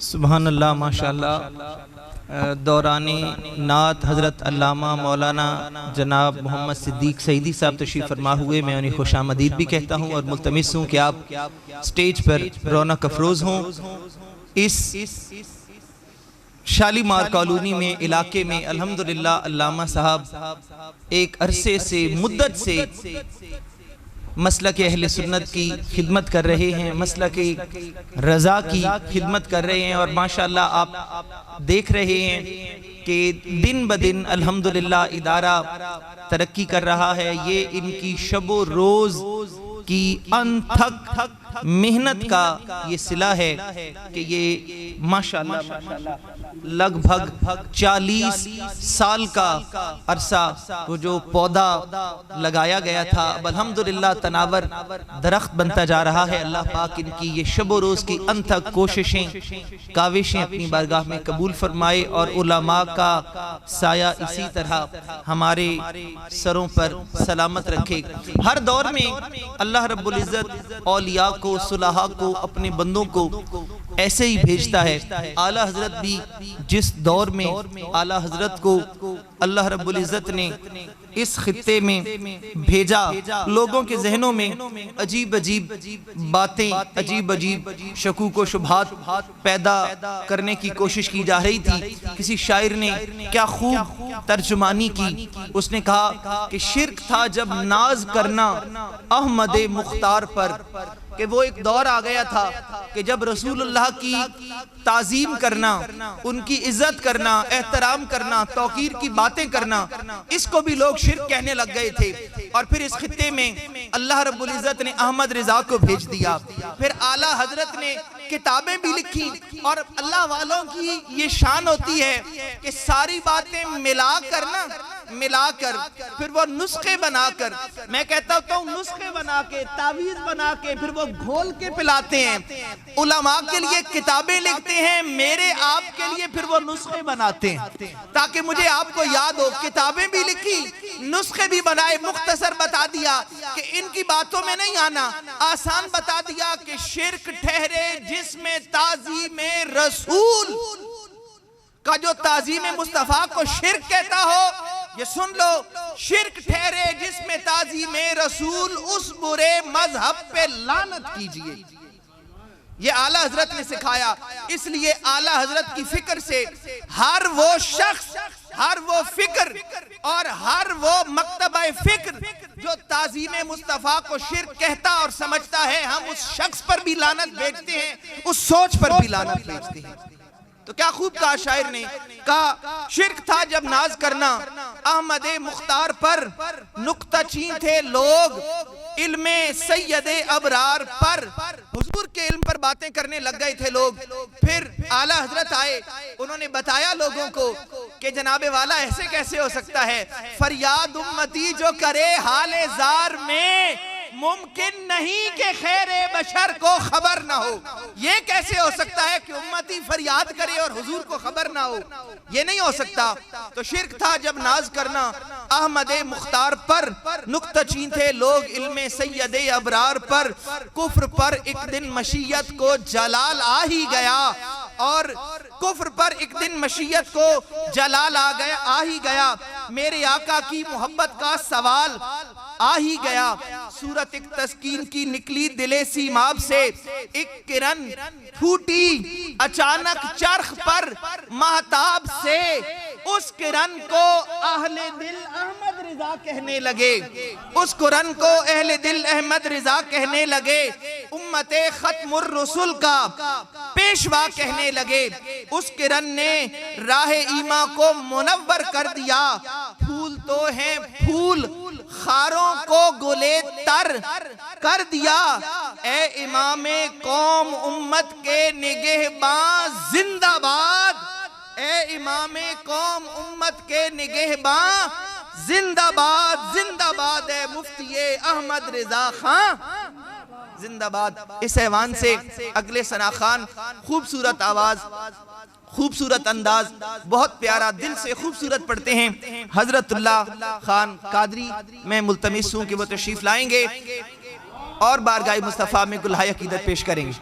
سبحان اللہ، ماشاءاللہ۔ دوران نعت حضرت علامہ مولانا جناب محمد صدیق سعیدی صاحب تشریف فرما ہوئے، میں انہیں خوش آمدید بھی کہتا ہوں اور ملتمس ہوں کہ آپ سٹیج پر رونق افروز ہوں۔ اس شالیمار کالونی میں علاقے میں الحمدللہ علامہ صاحب ایک عرصے سے مدت سے مسلک اہل سنت کی خدمت کر رہے ہیں، مسلک رضا کی خدمت کر رہے ہیں، اور ماشاءاللہ آپ دیکھ رہے ہیں کہ دن بدن الحمدللہ ادارہ ترقی کر رہا ہے۔ یہ ان کی شب و روز کی انتھک محنت کا یہ صلہ ہے کہ یہ ماشاءاللہ لگ بھگ 40 سال کا عرصہ وہ جو پودا لگایا گیا تھا اب الحمدللہ تناور درخت بنتا جا رہا ہے۔ اللہ پاک ان کی یہ شب و روز کی انتھک کوششیں کاوشیں اپنی بارگاہ میں قبول فرمائے، اور علماء کا سایہ اسی طرح ہمارے سروں پر سلامت رکھے۔ ہر دور میں اللہ رب العزت اولیاء کو، صلحاء کو، اپنے بندوں کو ایسے ہی بھیجتا ہے۔ اعلیٰ حضرت بھی جس دور میں اعلیٰ حضرت کو اللہ رب العزت نے اس خطے میں بھیجا، لوگوں کے ذہنوں میں عجیب عجیب باتیں، عجیب عجیب شکوک و شبہات پیدا کرنے کی کوشش کی جا رہی تھی۔ کسی شاعر نے کیا خوب ترجمانی کی، اس نے کہا کہ شرک تھا جب ناز کرنا احمد مختار پر، کہ وہ ایک دور آ گیا تھا کہ جب رسول اللہ کی تعظیم کرنا، ان کی عزت کرنا، احترام کرنا، توقیر کی باتیں کرنا، اس کو بھی لوگ شرک کہنے لگ گئے تھے۔ اور پھر اس خطے میں اللہ رب العزت نے احمد رضا کو بھیج دیا، پھر اعلیٰ حضرت نے کتابیں بھی لکھی، اور اللہ والوں کی یہ شان ہوتی ہے کہ ساری باتیں ملا کر پھر وہ نسخے بنا کر، میں کہتا ہوں نسخے بنا کے، تعویذ بنا کے، پھر وہ گھول کے پلاتے ہیں۔ علماء کے لیے کتابیں لکھتے ہیں، میرے آپ کے لیے پھر وہ نسخے بناتے ہیں تاکہ مجھے آپ کو یاد ہو۔ کتابیں بھی لکھی، نسخے بھی بنائے، مختصر بتا دیا کہ ان کی باتوں میں نہیں آنا، آسان بتا دیا کہ شرک ٹھہرے جس میں تعظیم رسول کا، جو تعظیم مصطفیٰ کو شرک کہتا ہو، یہ سن لو، شرک ٹھہرے جس میں تعظیم رسول، اس برے مذہب پہ لعنت کیجئے۔ یہ اعلیٰ حضرت نے سکھایا۔ اس لیے اعلیٰ حضرت کی فکر سے ہر وہ شخص، ہر وہ فکر اور ہر وہ مکتبہ فکر جو تعظیم مصطفیٰ کو شرک کہتا اور سمجھتا ہے، ہم اس شخص پر بھی لعنت بھیجتے ہیں، اس سوچ پر بھی لعنت بھیجتے ہیں۔ تو کیا خوب کہا شاعر نے، کہا شرک تھا جب ناز کرنا احمد مختار پر، نکتہ چین تھے لوگ علم سید ابرار پر۔ حضور کے علم پر باتیں کرنے لگ گئے تھے لوگ۔ پھر اعلیٰ حضرت آئے، انہوں نے بتایا لوگوں کو کہ جناب والا ایسے کیسے ہو سکتا ہے، فریاد امتی جو کرے حال زار میں، ممکن نہیں کہ خیر بشر کو خبر نہ ہو۔ یہ کیسے ہو سکتا ہے کہ امتی فریاد کرے اور حضور کو خبر نہ ہو؟ یہ نہیں ہو سکتا۔ تو شرک تھا جب ناز کرنا احمد مختار پر، نکتہ چین تھے لوگ علم سید ابرار پر۔ کفر پر ایک دن مشیت کو جلال آ ہی گیا، اور کفر پر ایک دن مشیت کو جلال آ ہی گیا، میرے آقا کی محبت کا سوال آ ہی گیا۔ صورت ایک تسکین کی نکلی دل سیماب سے، ایک کرن پھوٹی اچانک چرخ پر مہتاب سے، اس کرن کو اہل دل احمد رضا کہنے لگے، اس کرن کو اہل دل احمد رضا کہنے لگے، امت ختم الرسل کا پیشوا کہنے لگے۔ اس کرن نے راہ ایمان کو منور کر دیا، پھول تو ہیں پھول خاروں کو گلے تر کر دیا، اے امام قوم امت کے نگہباں زندہ باد، اے امام قوم امت کے نگہباں زندہ باد، زندہ باد ہے مفتی احمد رضا خان زندہ باد۔ اس ایوان سے اگلے ثنا خان، خوبصورت آواز، خوبصورت انداز، بہت پیارا، دل سے خوبصورت پڑھتے ہیں حضرت اللہ خان قادری۔ میں ملتمس ہوں کہ وہ تشریف لائیں گے اور بارگاہ مصطفیٰ میں گلہائے عقیدت پیش کریں گے۔